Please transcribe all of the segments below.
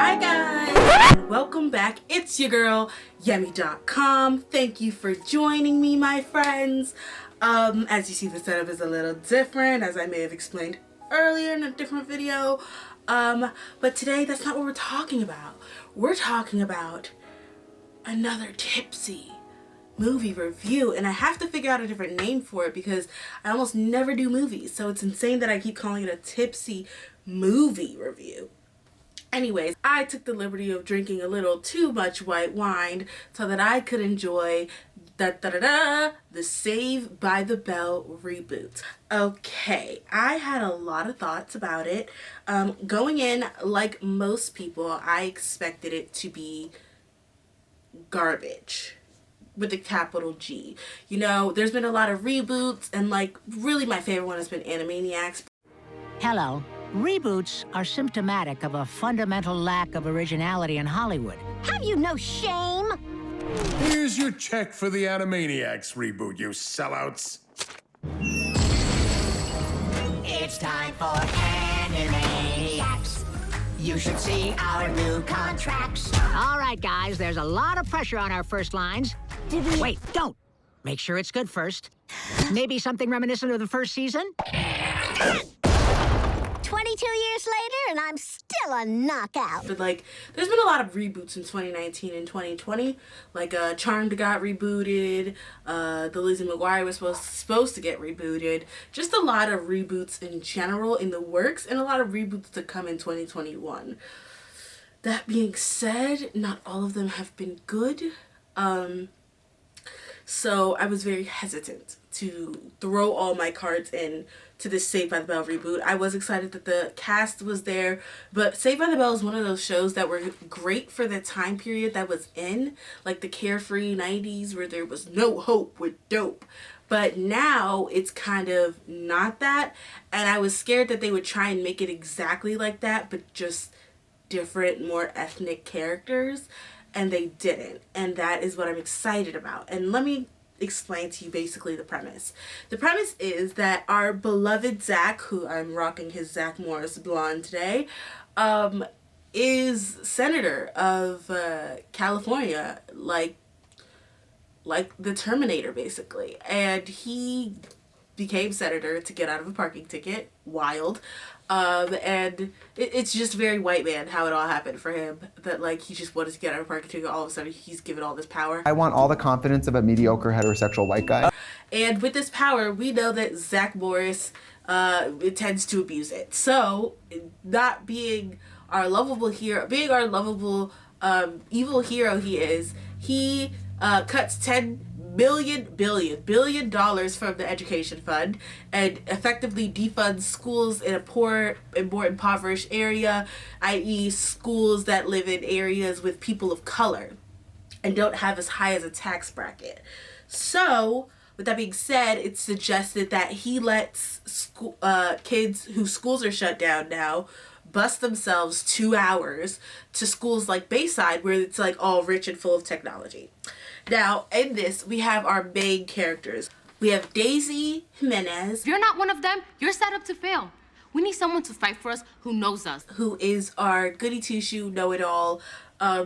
Hi guys, and welcome back. It's your girl, Yemi.com. Thank you for joining me, my friends. As you see, the setup is a little different, as I may have explained earlier in a different video. But today, that's not what we're talking about. We're talking about another Tipsy movie review, and I have to figure out a different name for it because I almost never do movies, so it's insane that I keep calling it a Tipsy movie review. Anyways, I took the liberty of drinking a little too much white wine so that I could enjoy the Saved by the Bell reboot. Okay, I had a lot of thoughts about it. Going in, like most people, I expected it to be garbage with a capital G. You know, there's been a lot of reboots, and like really my favorite one has been Animaniacs. Hello. Reboots are symptomatic of a fundamental lack of originality in Hollywood. Have you no shame? Here's your check for the Animaniacs reboot, you sellouts. It's time for Animaniacs. You should see our new contracts. All right, guys, there's a lot of pressure on our first lines. Wait, don't. Make sure it's good first. Maybe something reminiscent of the first season? 22 years later, and I'm still a knockout. But like, there's been a lot of reboots in 2019 and 2020. Like, Charmed got rebooted. The Lizzie McGuire was supposed to get rebooted. Just a lot of reboots in general in the works, and a lot of reboots to come in 2021. That being said, not all of them have been good. So I was very hesitant to throw all my cards in to this Saved by the Bell reboot. I was excited that the cast was there, but Saved by the Bell is one of those shows that were great for the time period that was in, like the carefree 90s where there was no hope with dope. But now it's kind of not that, and I was scared that they would try and make it exactly like that, but just different, more ethnic characters, and they didn't, and that is what I'm excited about. And let me explain to you basically the premise. The premise is that our beloved Zach, who I'm rocking his Zach Morris blonde today, is senator of California, like the Terminator basically, and he became senator to get out of a parking ticket. Wild. And it's just very white man how it all happened for him, that like he just wanted to get out of a parking ticket, all of a sudden he's given all this power. I want all the confidence of a mediocre heterosexual white guy. And with this power, we know that Zach Morris tends to abuse it. So, not being our lovable hero, being our lovable evil hero he cuts $10 billion from the education fund and effectively defunds schools in a poor and more impoverished area, i.e. schools that live in areas with people of color and don't have as high as a tax bracket. So, with that being said, it's suggested that he lets kids whose schools are shut down now bus themselves 2 hours to schools like Bayside, where it's like all rich and full of technology. Now, in this, we have our main characters. We have Daisy Jimenez. If you're not one of them, you're set up to fail. We need someone to fight for us who knows us. Who is our goody two-shoe know-it-all.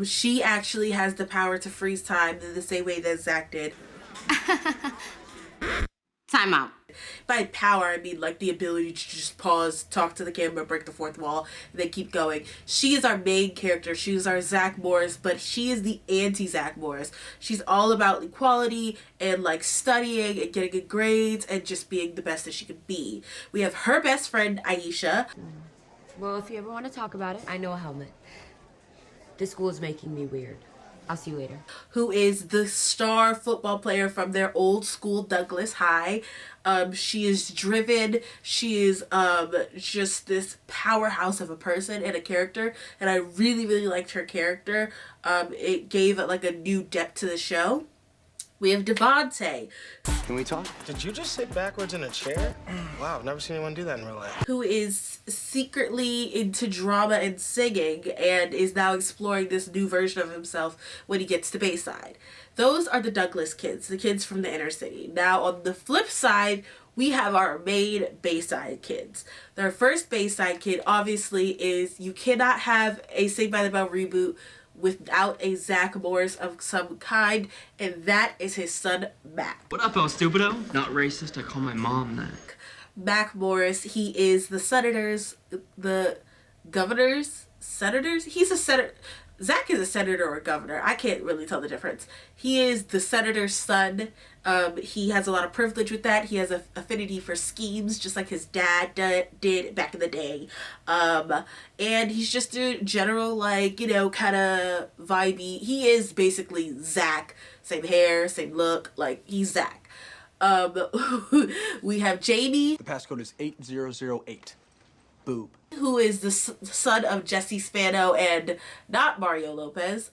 She actually has the power to freeze time in the same way that Zach did. Time out. By power, I mean like the ability to just pause, talk to the camera, break the fourth wall, and then keep going. She is our main character. She is our Zach Morris, but she is the anti-Zach Morris. She's all about equality and like studying and getting good grades and just being the best that she could be. We have her best friend, Aisha. Well, if you ever want to talk about it, I know a helmet. This school is making me weird. I'll see you later. Who is the star football player from their old school, Douglas High. She is driven. She is just this powerhouse of a person and a character, and I really, really liked her character. It gave like a new depth to the show. We have Devontae. Can we talk? Did you just sit backwards in a chair? Wow, I've never seen anyone do that in real life. Who is secretly into drama and singing and is now exploring this new version of himself when he gets to Bayside. Those are the Douglas kids, the kids from the inner city. Now, on the flip side, we have our main Bayside kids. Their first Bayside kid obviously is, you cannot have a Saved by the Bell reboot without a Zach Morris of some kind, and that is his son, Mac. What up, El Stupido? Not racist, I call my mom that. Mac Morris, he is the senators? He's a senator. Zach is a senator or a governor. I can't really tell the difference. He is the senator's son. He has a lot of privilege with that. He has an affinity for schemes, just like his dad did back in the day. And he's just a general, like, you know, kind of vibey. He is basically Zach. Same hair, same look. Like, he's Zach. We have Jamie. The passcode is 8008. Boob. Who is the son of Jesse Spano and not Mario Lopez.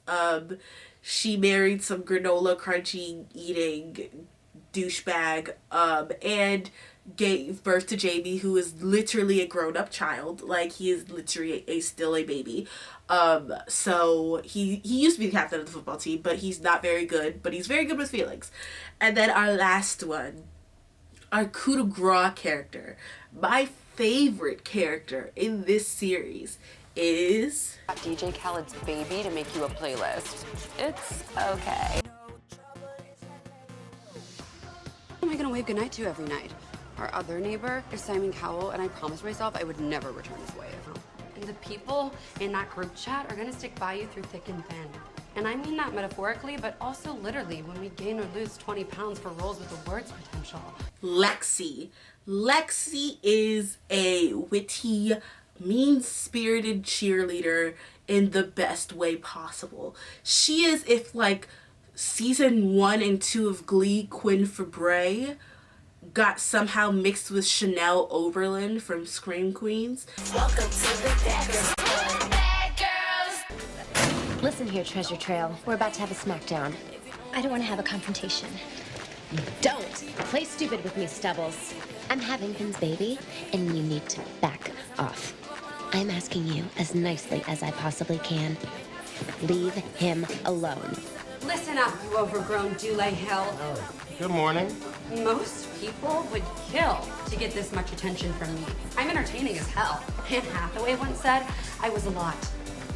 She married some granola crunching eating douchebag and gave birth to Jamie, who is literally a grown-up child. Like, he is literally still a baby. So he used to be the captain of the football team, but he's not very good, but he's very good with feelings. And then our last one, our coup de grace character. My favorite character in this series is DJ Khaled's baby to make you a playlist. It's okay. Who am I gonna wave goodnight to every night? Our other neighbor is Simon Cowell, and I promised myself I would never return his wave. And the people in that group chat are gonna stick by you through thick and thin. And I mean that metaphorically, but also literally when we gain or lose 20 pounds for roles with the words potential. Lexi. Lexi is a witty, mean-spirited cheerleader in the best way possible. She is if, like, season 1 and 2 of Glee, Quinn Fabray got somehow mixed with Chanel Oberlin from Scream Queens. Welcome to the Bad Girls. Listen here, Treasure Trail. We're about to have a smackdown. I don't want to have a confrontation. Don't play stupid with me, Stubbles. I'm having Finn's baby, and you need to back off. I'm asking you as nicely as I possibly can. Leave him alone. Listen up, you overgrown Dulé Hill. Good morning. Most people would kill to get this much attention from me. I'm entertaining as hell. Anne Hathaway once said I was a lot.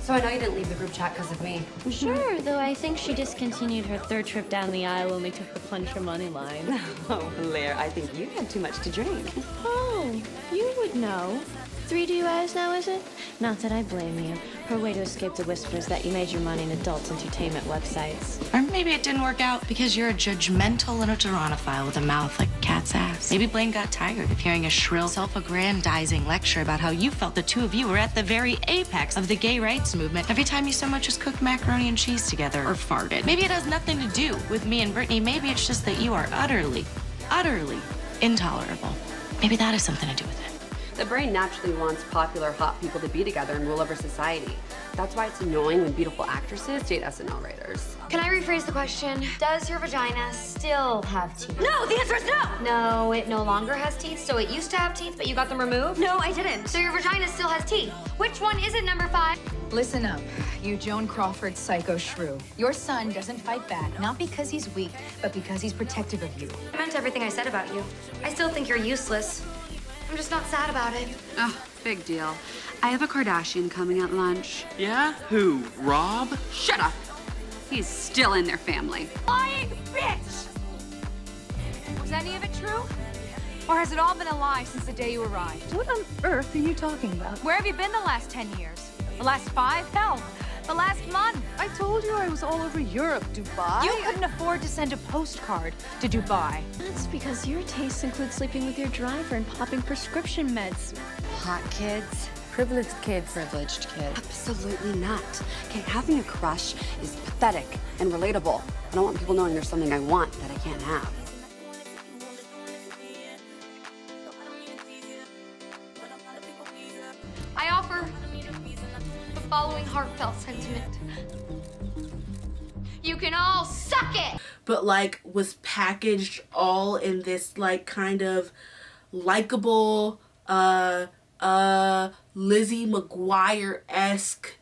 So I know you didn't leave the group chat because of me. Sure, though I think she discontinued her third trip down the aisle when we took the plunge for money line. Oh, Blair, I think you had too much to drink. Oh, you would know. 3 DUIs now, is it? Not that I blame you. Her way to escape the whispers that you made your money in adult entertainment websites. Or maybe it didn't work out because you're a judgmental little geronophile with a mouth like a cat's ass. Maybe Blaine got tired of hearing a shrill, self-aggrandizing lecture about how you felt the two of you were at the very apex of the gay rights movement every time you so much as cooked macaroni and cheese together or farted. Maybe it has nothing to do with me and Brittany. Maybe it's just that you are utterly, utterly intolerable. Maybe that has something to do with it. The brain naturally wants popular, hot people to be together and rule over society. That's why it's annoying when beautiful actresses date SNL writers. Can I rephrase the question? Does your vagina still have teeth? No, the answer is no! No, it no longer has teeth. So it used to have teeth, but you got them removed? No, I didn't. So your vagina still has teeth. Which one is it, number 5? Listen up, you Joan Crawford psycho shrew. Your son doesn't fight back, not because he's weak, but because he's protective of you. I meant everything I said about you. I still think you're useless. I'm just not sad about it. Oh, big deal. I have a Kardashian coming at lunch. Yeah? Who? Rob? Shut up! He's still in their family. Lying bitch! Was any of it true? Or has it all been a lie since the day you arrived? What on earth are you talking about? Where have you been the last 10 years? The last 5? Hell, the last month. I told you I was all over Europe, Dubai. You couldn't afford to send a postcard to Dubai. That's because your tastes include sleeping with your driver and popping prescription meds. Hot kids. Privileged kid. Privileged kid. Absolutely not. Okay, having a crush is pathetic and relatable. I don't want people knowing there's something I want that I can't have. I offer the following heartfelt sentiment. You can all suck it! But, like, was packaged all in this, like, kind of likable, Lizzie McGuire-esque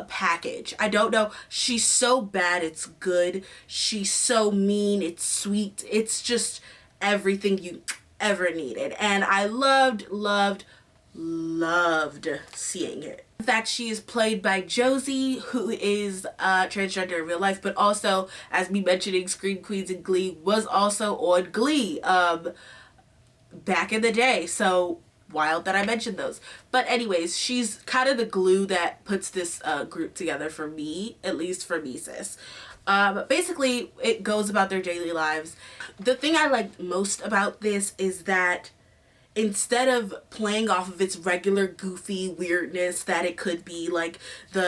package. I don't know. She's so bad it's good. She's so mean it's sweet. It's just everything you ever needed. And I loved seeing it. In fact, she is played by Josie, who is transgender in real life, but also, as me mentioning Scream Queens and Glee, was also on Glee back in the day. So wild that I mentioned those. But anyways, she's kind of the glue that puts this group together for me, at least for me, sis. Basically, it goes about their daily lives. The thing I liked most about this is that instead of playing off of its regular goofy weirdness that it could be, like the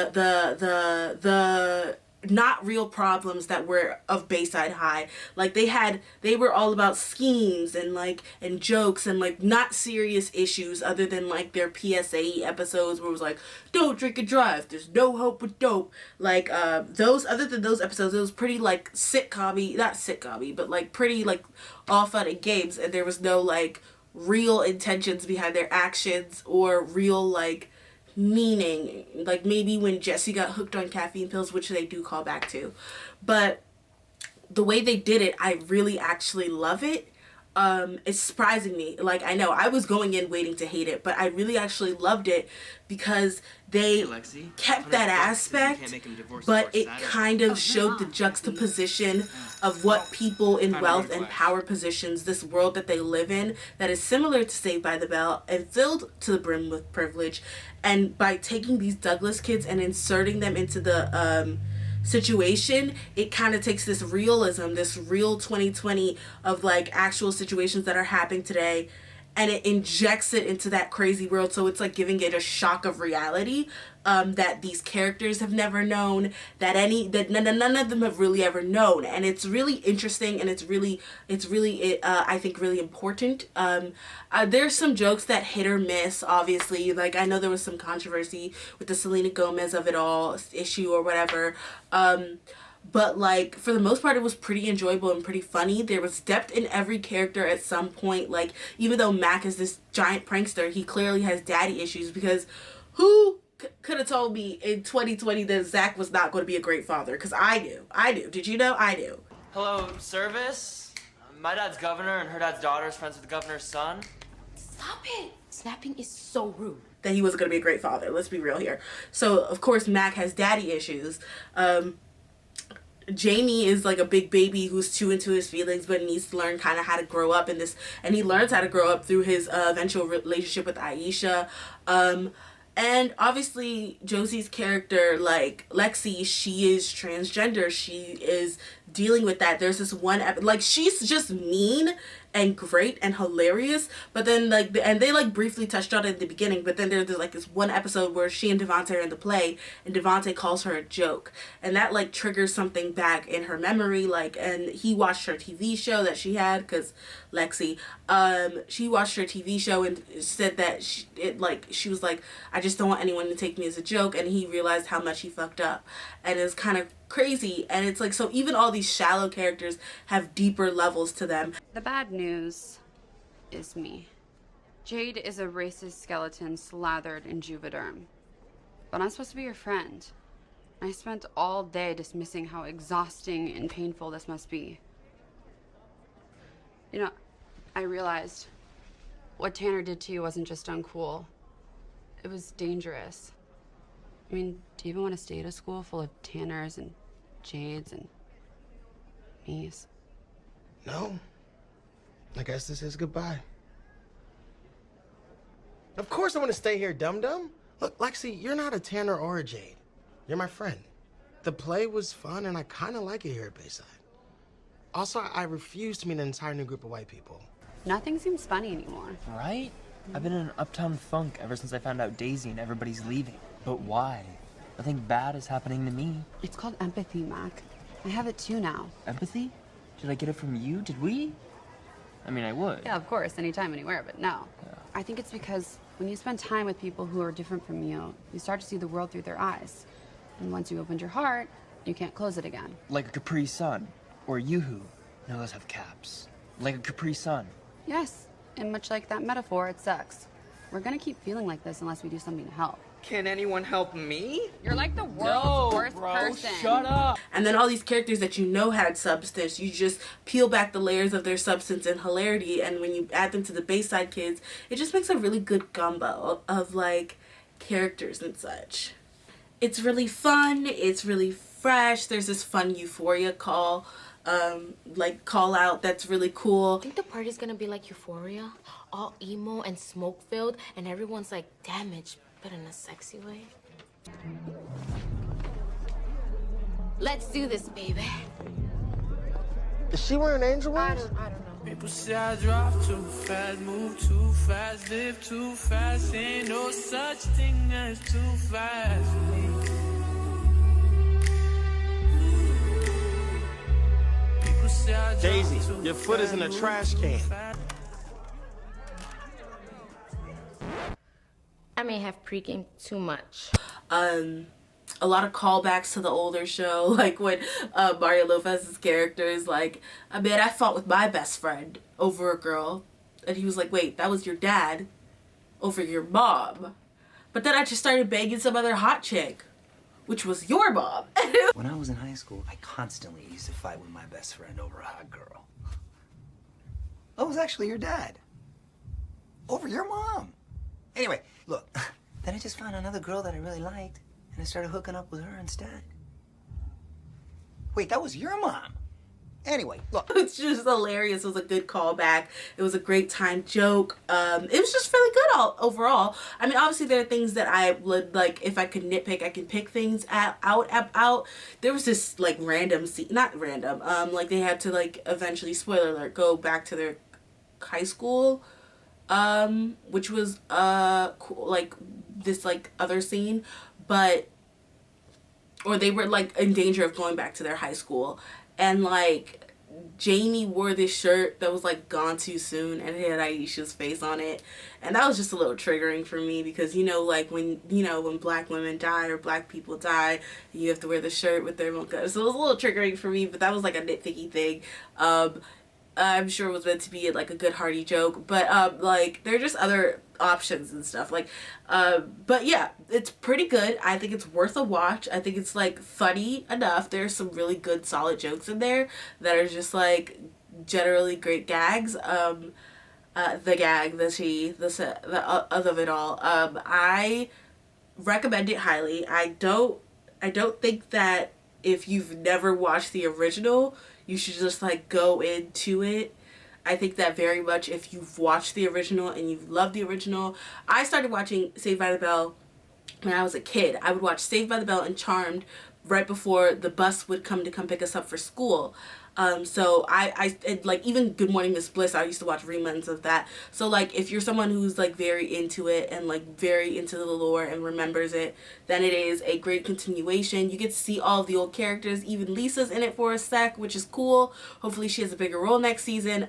not real problems that were of Bayside High, like they were all about schemes and jokes and like not serious issues other than like their PSA episodes where it was like, don't drink and drive, there's no hope with dope. Like those, other than those episodes, it was pretty like sitcom-y, not sitcom-y, but like pretty like all fun and games, and there was no like real intentions behind their actions or real like meaning, like maybe when Jesse got hooked on caffeine pills, which they do call back to. But the way they did it, I really actually love it. It's surprising me. Like, I know I was going in waiting to hate it, but I really actually loved it because they kept that aspect, but it kind of showed the juxtaposition of what people in wealth and power positions, this world that they live in, that is similar to Saved by the Bell and filled to the brim with privilege. And by taking these Douglas kids and inserting them into the situation, it kind of takes this realism, this real 2020 of like actual situations that are happening today, and it injects it into that crazy world. So it's like giving it a shock of reality that these characters have never known, that none of them have really ever known. And it's really interesting, and it's really I think really important. There's some jokes that hit or miss, obviously. Like, I know there was some controversy with the Selena Gomez of it all issue or whatever. But like, for the most part, it was pretty enjoyable and pretty funny. There was depth in every character at some point. Like, even though Mac is this giant prankster, he clearly has daddy issues, because who could have told me in 2020 that Zach was not going to be a great father? Because I knew. Did you know? I knew. Hello, service? My dad's governor, and her dad's daughter is friends with the governor's son. Stop it! Snapping is so rude. That he wasn't going to be a great father. Let's be real here. So, of course, Mac has daddy issues. Jamie is like a big baby who's too into his feelings, but needs to learn kind of how to grow up in this, and he learns how to grow up through his eventual relationship with Aisha. And obviously Josie's character, like Lexi, she is transgender. She is dealing with that. There's this one like, she's just mean and great and hilarious, but then like and they like briefly touched on it at the beginning, but then there's like this one episode where she and Devontae are in the play, and Devontae calls her a joke, and that like triggers something back in her memory. Like, and he watched her TV show that she had, because Lexi, she watched her TV show and said that she was like, I just don't want anyone to take me as a joke, and he realized how much he fucked up, and it's kind of crazy. And it's like, so even all these shallow characters have deeper levels to them. The bad news is me. Jade is a racist skeleton slathered in Juvederm. But I'm supposed to be your friend. I spent all day dismissing how exhausting and painful this must be. You know, I realized what Tanner did to you wasn't just uncool. It was dangerous. I mean, do you even want to stay at a school full of Tanners and Jades and me's? No. I guess this is goodbye. Of course I want to stay here, dum-dum. Look, Lexi, you're not a Tanner or a Jade. You're my friend. The play was fun, and I kind of like it here at Bayside. Also, I refuse to meet an entire new group of white people. Nothing seems funny anymore. Right? I've been in an uptown funk ever since I found out Daisy and everybody's leaving. But why? Nothing bad is happening to me. It's called empathy, Mac. I have it too now. Empathy? Did I get it from you? Did we? I mean, I would. Yeah, of course, anytime, anywhere, but no. Yeah. I think it's because when you spend time with people who are different from you, you start to see the world through their eyes. And once you opened your heart, you can't close it again. Like a Capri Sun. Or Yoo-hoo. No, those have caps. Like a Capri Sun. Yes, and much like that metaphor, it sucks. We're gonna keep feeling like this unless we do something to help. Can anyone help me? You're like the world's worst person. Shut up. And then all these characters that you know had substance, you just peel back the layers of their substance and hilarity, and when you add them to the Bayside Kids, it just makes a really good gumbo of like characters and such. It's really fun, it's really fresh, there's this fun Euphoria call out that's really cool. I think the party's gonna be like Euphoria, all emo and smoke filled, and everyone's like damaged, but in a sexy way. Let's do this, baby. Is she wearing angel wings? I don't know. People say I drive too fast, move too fast, live too fast. Ain't no such thing as too fast for me. People say I drive Daisy, too your foot is in a trash can. I may have pre-gamed too much. A lot of callbacks to the older show, like when Mario Lopez's character is like, I mean, I fought with my best friend over a girl, and he was like, wait, that was your dad over your mom, but then I just started banging some other hot chick, which was your mom. When I was in high school, I constantly used to fight with my best friend over a hot girl. Oh, it was actually your dad over your mom. Anyway, look, then I just found another girl that I really liked, and I started hooking up with her instead. Wait, that was your mom? Anyway, look. It's just hilarious. It was a good callback. It was a great time joke. It was just really good overall. I mean, obviously there are things that I would, like, if I could nitpick, I can pick things out. There was this, like, random scene, not random, like, they had to, like, eventually, spoiler alert, go back to their high school, which was, cool, like, this, like, other scene, or they were, like, in danger of going back to their high school, and, like, Jamie wore this shirt that was, like, gone too soon, and it had Aisha's face on it, and that was just a little triggering for me, because, you know, like, when black women die, or black people die, you have to wear the shirt with their mocha, so it was a little triggering for me, but that was, like, a nitpicky thing. I'm sure it was meant to be, like, a good hearty joke, but, like, there are just other options and stuff, like, but yeah, it's pretty good. I think it's worth a watch. I think it's, like, funny enough. There's some really good solid jokes in there that are just, like, generally great gags. The gag, the of it all. I recommend it highly. I don't think that if you've never watched the original, you should just, like, go into it. I think that very much if you've watched the original and you've loved the original. I started watching Saved by the Bell when I was a kid. I would watch Saved by the Bell and Charmed right before the bus would come pick us up for school. So I like, even Good Morning Miss Bliss, I used to watch reruns of that. So, like, if you're someone who's, like, very into it and, like, very into the lore and remembers it, then it is a great continuation. You get to see all of the old characters. Even Lisa's in it for a sec, which is cool. Hopefully she has a bigger role next season.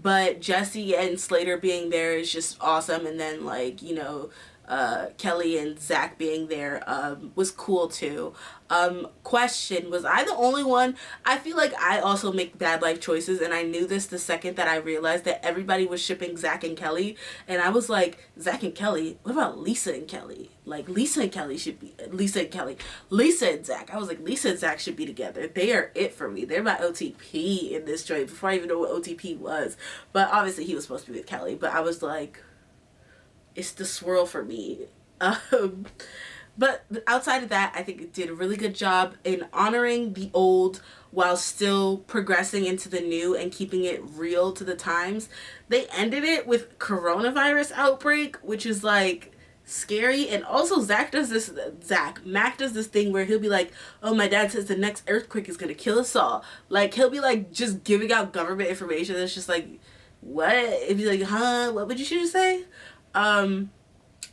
But Jesse and Slater being there is just awesome. And then, like, you know, Kelly and Zach being there was cool too. Question, was I the only one? I feel like I also make bad life choices, and I knew this the second that I realized that everybody was shipping Zach and Kelly, and I was like, Zach and Kelly? What about Lisa and Kelly? Like, Lisa and Kelly should be, Lisa and Zach. I was like, Lisa and Zach should be together. They are it for me. They're my OTP in this joint before I even know what OTP was. But obviously he was supposed to be with Kelly, but I was like, it's the swirl for me. But outside of that, I think it did a really good job in honoring the old while still progressing into the new and keeping it real to the times. They ended it with coronavirus outbreak, which is, like, scary. And also Mac does this thing where he'll be like, oh, my dad says the next earthquake is gonna kill us all. Like, he'll be, like, just giving out government information that's just like, what? It'd be like, huh, what would you should say?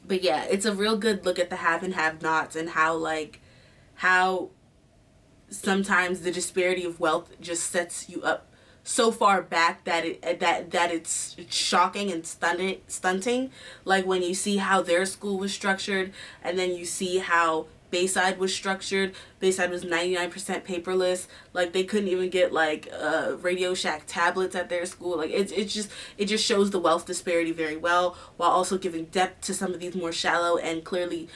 But yeah, it's a real good look at the have and have-nots, and how sometimes the disparity of wealth just sets you up so far back that it's shocking and stunting. Like, when you see how their school was structured, and then you see how Bayside was structured. Bayside was 99% paperless. Like, they couldn't even get like Radio Shack tablets at their school. Like, it just shows the wealth disparity very well, while also giving depth to some of these more shallow and clearly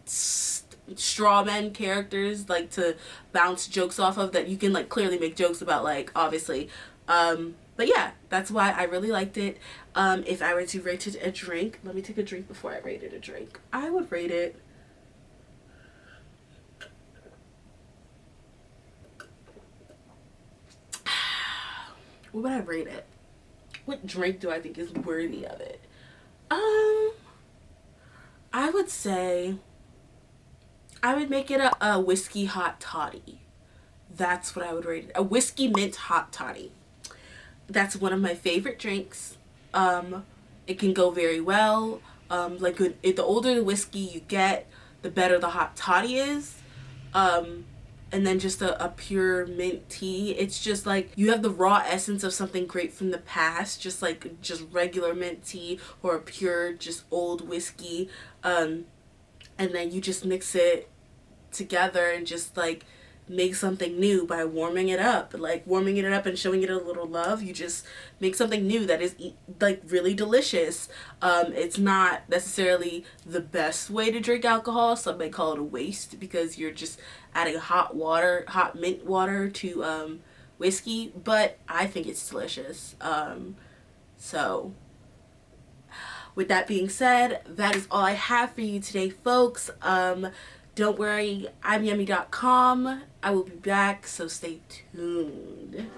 straw men characters, like, to bounce jokes off of, that you can like clearly make jokes about, like, obviously. But yeah, that's why I really liked it. If I were to rate it a drink, let me take a drink before I rate it a drink. I would rate it what would I rate it? What drink do I think is worthy of it? I would say I would make it a whiskey hot toddy. That's what I would rate it. A whiskey mint hot toddy. That's one of my favorite drinks. It can go very well. Like, the older the whiskey you get, the better the hot toddy is. And then just a pure mint tea. It's just like you have the raw essence of something great from the past, just regular mint tea or a pure just old whiskey. And then you just mix it together and just like make something new by warming it up and showing it a little love. You just make something new that is like really delicious. It's not necessarily the best way to drink alcohol. Some may call it a waste because you're just adding hot mint water to whiskey, but I think it's delicious. So with that being said, that is all I have for you today, folks. Don't worry, I'm yummy.com. I will be back, so stay tuned.